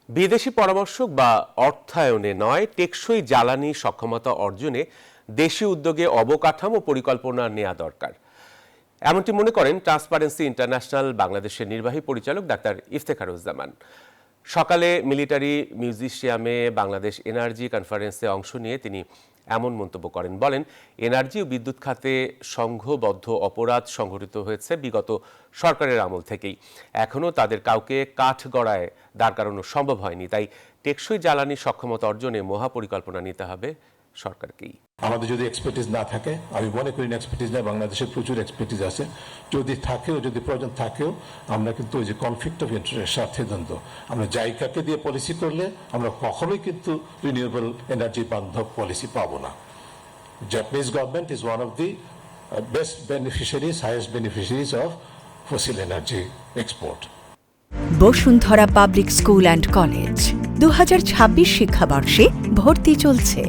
বিদেশি পরামর্শক বা অর্থায়নে নয়, টেকসই জ্বালানি সক্ষমতা অর্জনে দেশীয় উদ্যোগে অবকাঠামো পরিকল্পনা নেওয়া দরকার, এমনটি মনে করেন ট্রান্সপারেন্সি ইন্টারন্যাশনাল বাংলাদেশের নির্বাহী পরিচালক ডাক্তার ইফতেখারুজ্জামান। সকালে মিলিটারি মিউজিয়ামে বাংলাদেশ এনার্জি কনফারেন্সে অংশ নিয়ে তিনি এমন মন্তব্য করেন। বলেন, এনার্জি ও বিদ্যুৎ খাতে সংঘবদ্ধ অপরাধ সংঘটিত হয়েছে বিগত সরকারের আমল থেকেই। এখনও তাদের কাউকে কাঠগড়ায় দাঁড় করানো সম্ভব হয়নি। তাই টেকসই জ্বালানি সক্ষমতা অর্জনে মহাপরিকল্পনা নিতে হবে সরকারকেই। আমাদের যদি এক্সপার্টিস না থাকে, আমি মনে করি না এক্সপার্টিস নেই, বাংলাদেশে প্রচুর এক্সপার্টিস আছে, যদি থাকেও, যদি প্রয়োজন থাকেও, আমরা কিন্তু ওই যে কনফ্লিক্ট অফ ইন্টারেস্ট, স্বার্থেদ্বন্দ্ব, আমরা জায়গাকে দিয়ে পলিসি করলে আমরা কখনোই কিন্তু রিনিউয়েবল এনার্জি বান্ধব পলিসি পাবো না। Japanese government is one of the best beneficiaries, highest beneficiaries of fossil energy export. Bashundhara public school and college 2026 শিক্ষাবর্ষে ভর্তি চলছে।